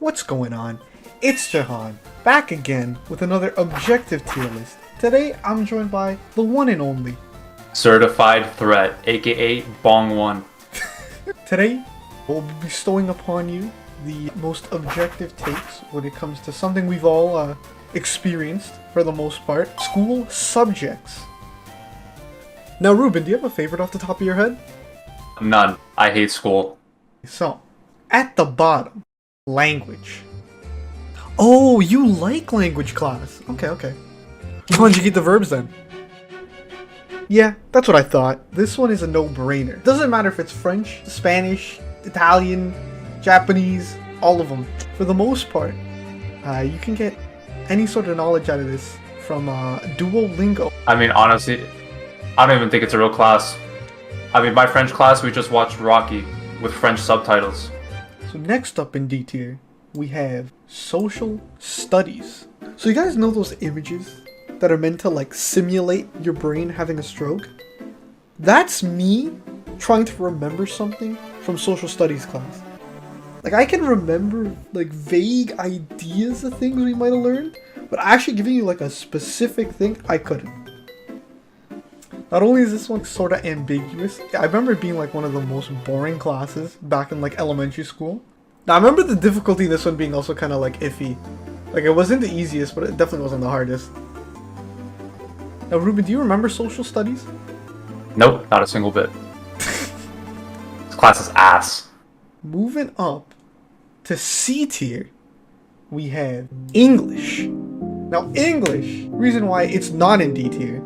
What's going on? It's ItzJhon, back again with another objective tier list. Today I'm joined by the one and only Certified Threat, aka Bong1. Today we'll be bestowing upon you the most objective takes when it comes to something we've all experienced for the most part. School subjects. Now Ruben, do you have a favorite off the top of your head? None. I hate school. So, at the bottom, language. Oh, you like language class. Okay. Conjugate the verbs then. Yeah, that's what I thought. This one is a no-brainer. Doesn't matter if it's French, Spanish, Italian, Japanese, all of them. For the most part, you can get any sort of knowledge out of this from Duolingo. I mean, honestly, I don't even think it's a real class. I mean, my French class, we just watched Rocky with French subtitles. So next up in D tier, we have social studies. So you guys know those images that are meant to like simulate your brain having a stroke? That's me trying to remember something from social studies class. Like I can remember like vague ideas of things we might have learned, but actually giving you like a specific thing, I couldn't. Not only is this one sort of ambiguous, I remember it being like one of the most boring classes back in like elementary school. Now I remember the difficulty in this one being also kind of like iffy. Like it wasn't the easiest, but it definitely wasn't the hardest. Now Ruben, do you remember social studies? Nope, not a single bit. This class is ass. Moving up to C tier, we have English. Now English, reason why it's not in D tier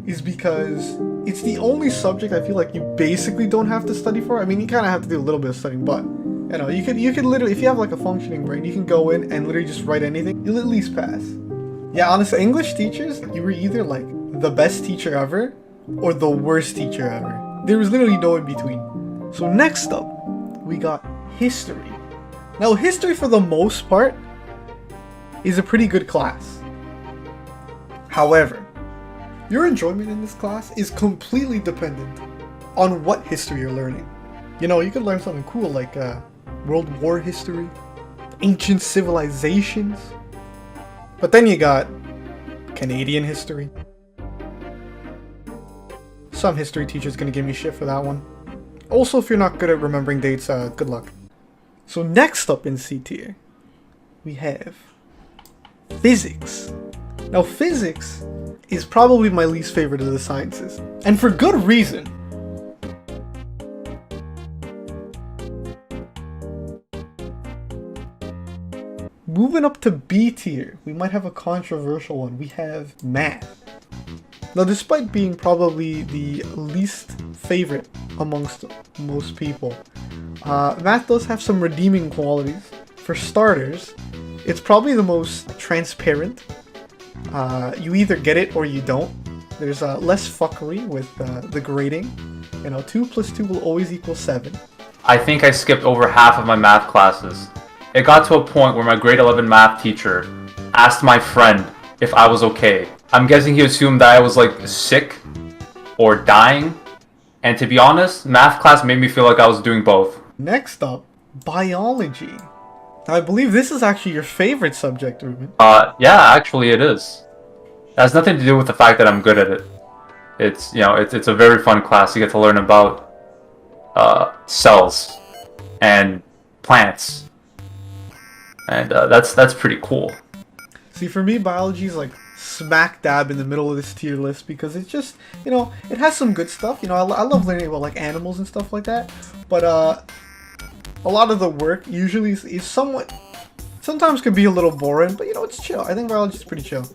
is because it's the only subject I feel like you basically don't have to study for. I mean, you kind of have to do a little bit of studying, but you know, you could literally, if you have like a functioning brain, you can go in and literally just write anything. You'll at least pass. Yeah, honestly, English teachers, you were either like the best teacher ever or the worst teacher ever. There was literally no in between. So next up, we got history. Now, history for the most part is a pretty good class. However, your enjoyment in this class is completely dependent on what history you're learning. You know, you could learn something cool like World War history, ancient civilizations, but then you got Canadian history. Some history teacher's gonna give me shit for that one. Also, if you're not good at remembering dates, good luck. So next up in C tier, we have physics. Now physics is probably my least favorite of the sciences, and for good reason. Moving up to B tier, we might have a controversial one. We have math. Now, despite being probably the least favorite amongst most people, math does have some redeeming qualities. For starters, it's probably the most transparent. You either get it or you don't. There's less fuckery with the grading. You know, 2 plus 2 will always equal 7. I think I skipped over half of my math classes. It got to a point where my grade 11 math teacher asked my friend if I was okay. I'm guessing he assumed that I was like sick or dying. And to be honest, math class made me feel like I was doing both. Next up, biology. I believe this is actually your favorite subject, Ruben. Yeah, actually it is. It has nothing to do with the fact that I'm good at it. It's, you know, it's a very fun class. You get to learn about cells and plants. And that's pretty cool. See, for me, biology is like smack dab in the middle of this tier list because it's just, you know, it has some good stuff. You know, I love learning about like animals and stuff like that. But a lot of the work usually is sometimes could be a little boring. But you know, it's chill. I think biology is pretty chill.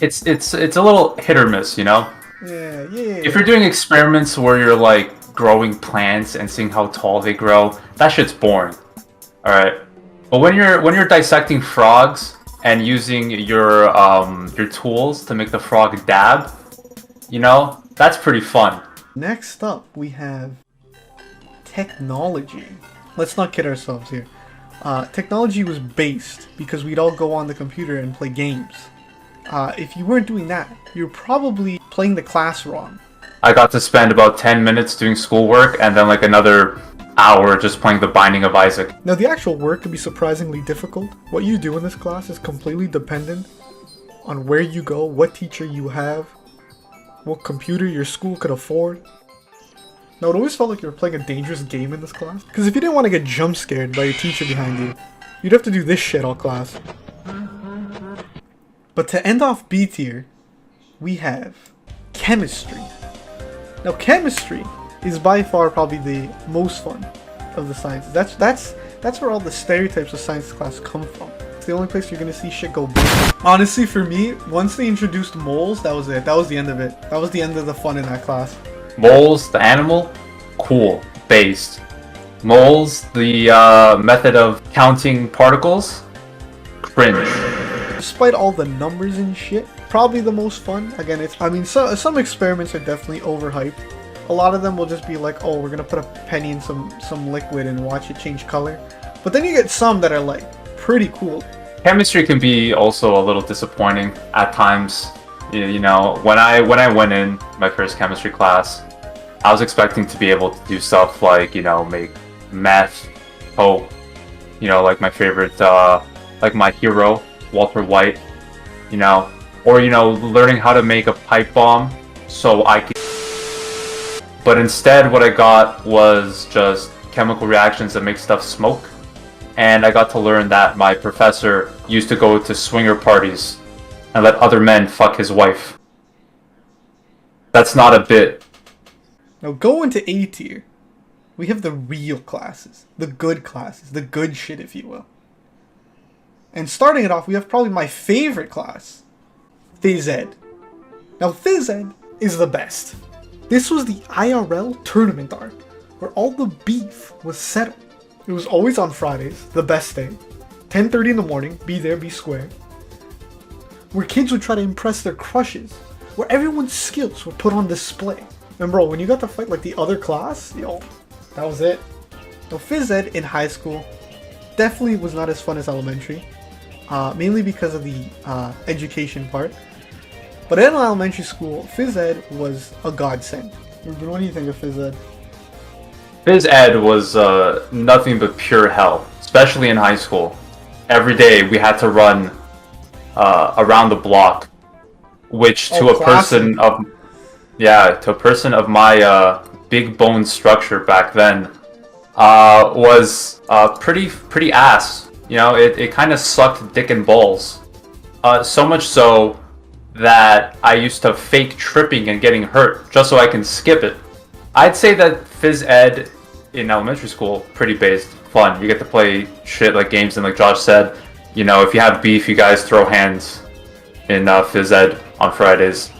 It's a little hit or miss, you know. Yeah. If you're doing experiments where you're like growing plants and seeing how tall they grow, that shit's boring. All right. But when you're dissecting frogs and using your tools to make the frog dab, you know, that's pretty fun. Next up, we have technology. Let's not kid ourselves here. Technology was based because we'd all go on the computer and play games. If you weren't doing that, you're probably playing the class wrong. I got to spend about 10 minutes doing schoolwork and then like another hour just playing The Binding of Isaac. Now, the actual work can be surprisingly difficult. What you do in this class is completely dependent on where you go, what teacher you have, what computer your school could afford. Now, it always felt like you were playing a dangerous game in this class. Because if you didn't want to get jump scared by your teacher behind you, you'd have to do this shit all class. But to end off B tier, we have chemistry. Now, chemistry is by far probably the most fun of the sciences. That's where all the stereotypes of science class come from. It's the only place you're gonna see shit go bad. Honestly, for me, once they introduced moles, that was it. That was the end of it. That was the end of the fun in that class. Moles, the animal, cool, based. Moles, the method of counting particles, cringe. Despite all the numbers and shit, probably the most fun. Again, some experiments are definitely overhyped. A lot of them will just be like, oh, we're gonna put a penny in some liquid and watch it change color. But then you get some that are like pretty cool. Chemistry can be also a little disappointing at times. You know, when I went in my first chemistry class, I was expecting to be able to do stuff like, you know, make meth, coke, you know, like my favorite, like my hero, Walter White, you know, or, you know, learning how to make a pipe bomb so I could. But instead, what I got was just chemical reactions that make stuff smoke. And I got to learn that my professor used to go to swinger parties and let other men fuck his wife. That's not a bit. Now, going to A tier, we have the real classes, the good shit, if you will. And starting it off, we have probably my favorite class, Phys Ed. Now, Phys Ed is the best. This was the IRL tournament arc, where all the beef was settled. It was always on Fridays, the best day. 10:30 in the morning, be there, be square. Where kids would try to impress their crushes, where everyone's skills were put on display. And bro, when you got to fight like the other class, yo, that was it. Now, Phys Ed in high school definitely was not as fun as elementary, mainly because of the education part. But in elementary school, Phys Ed was a godsend. Ruben, what do you think of Phys Ed? Phys Ed was nothing but pure hell, especially in high school. Every day we had to run around the block, which to a person of my big bone structure back then was pretty ass. You know, it kind of sucked dick and balls. So much so that I used to fake tripping and getting hurt just so I can skip it. I'd say that Phys Ed in elementary school, pretty based, fun. You get to play shit like games, and like Josh said, you know, if you have beef, you guys throw hands in Phys Ed on Fridays.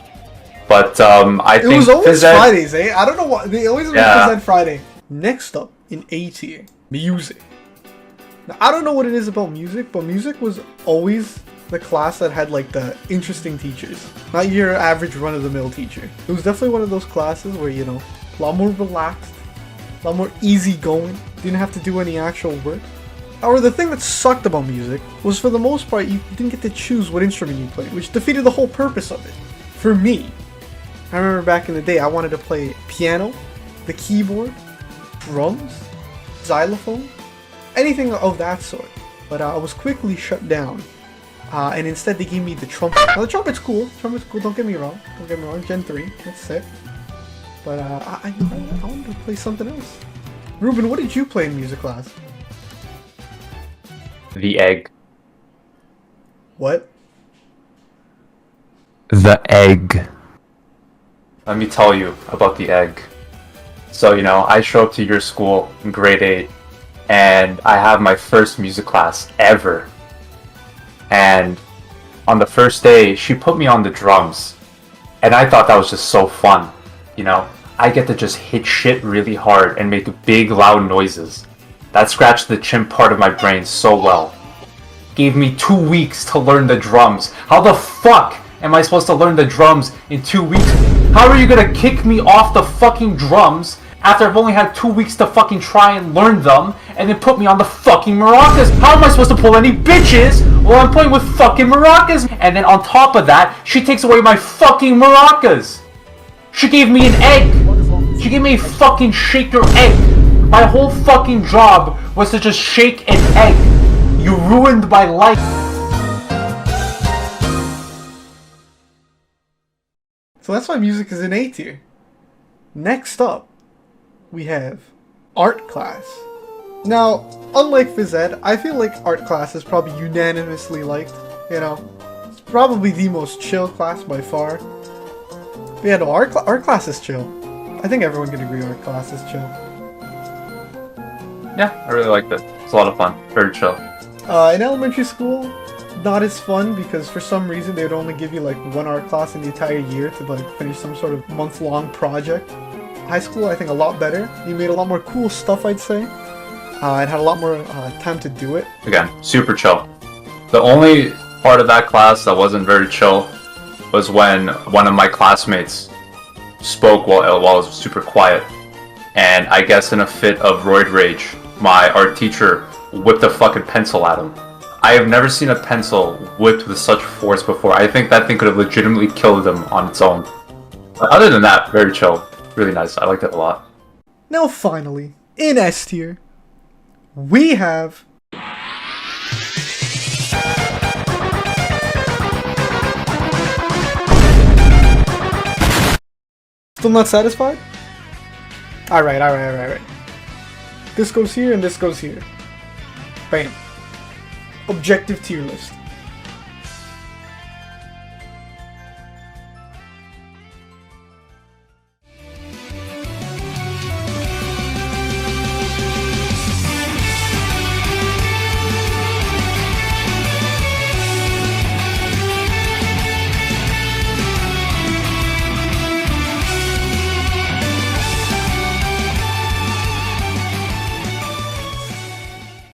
But I think it was always Phys Ed, Fridays, eh? I don't know why they always make Phys Ed Friday. Next up in A tier, music. Now I don't know what it is about music, but music was always the class that had like the interesting teachers, not your average run-of-the-mill teacher. It was definitely one of those classes where, you know, a lot more relaxed, a lot more easygoing, didn't have to do any actual work. However, the thing that sucked about music was, for the most part, you didn't get to choose what instrument you played, which defeated the whole purpose of it. For me, I remember back in the day, I wanted to play piano, the keyboard, drums, xylophone, anything of that sort. But I was quickly shut down. And instead they gave me the trumpet. Now the trumpet's cool, don't get me wrong. Gen 3, that's sick. But I wanted to play something else. Ruben, what did you play in music class? the egg. What? The egg. Let me tell you about the egg. So, you know, I show up to your school in grade 8, and I have my first music class ever. And on the first day, she put me on the drums. And I thought that was just so fun. You know, I get to just hit shit really hard and make big, loud noises. That scratched the chimp part of my brain so well. Gave me 2 weeks to learn the drums. How the fuck am I supposed to learn the drums in 2 weeks? How are you gonna kick me off the fucking drums after I've only had 2 weeks to fucking try and learn them, and then put me on the fucking maracas? How am I supposed to pull any bitches while I'm playing with fucking maracas? And then on top of that, she takes away my fucking maracas. She gave me an egg. She gave me a fucking shaker egg. My whole fucking job was to just shake an egg. You ruined my life. So that's why music is an A tier. Next up, we have art class. Now, unlike phys ed, I feel like art class is probably unanimously liked, you know? It's probably the most chill class by far. But yeah, no, art class is chill. I think everyone can agree art class is chill. Yeah, I really liked it. It's a lot of fun. Very chill. In elementary school, not as fun because for some reason they would only give you like one art class in the entire year to like finish some sort of month-long project. High school, I think a lot better. You made a lot more cool stuff, I'd say. And had a lot more time to do it. Again, super chill. The only part of that class that wasn't very chill was when one of my classmates spoke while I was super quiet. And I guess in a fit of roid rage, my art teacher whipped a fucking pencil at him. I have never seen a pencil whipped with such force before. I think that thing could have legitimately killed him on its own. But other than that, very chill. Really nice. I liked it a lot. Now finally, in S tier, we have... Still not satisfied? Alright. This goes here and this goes here. Bam. Objective tier list.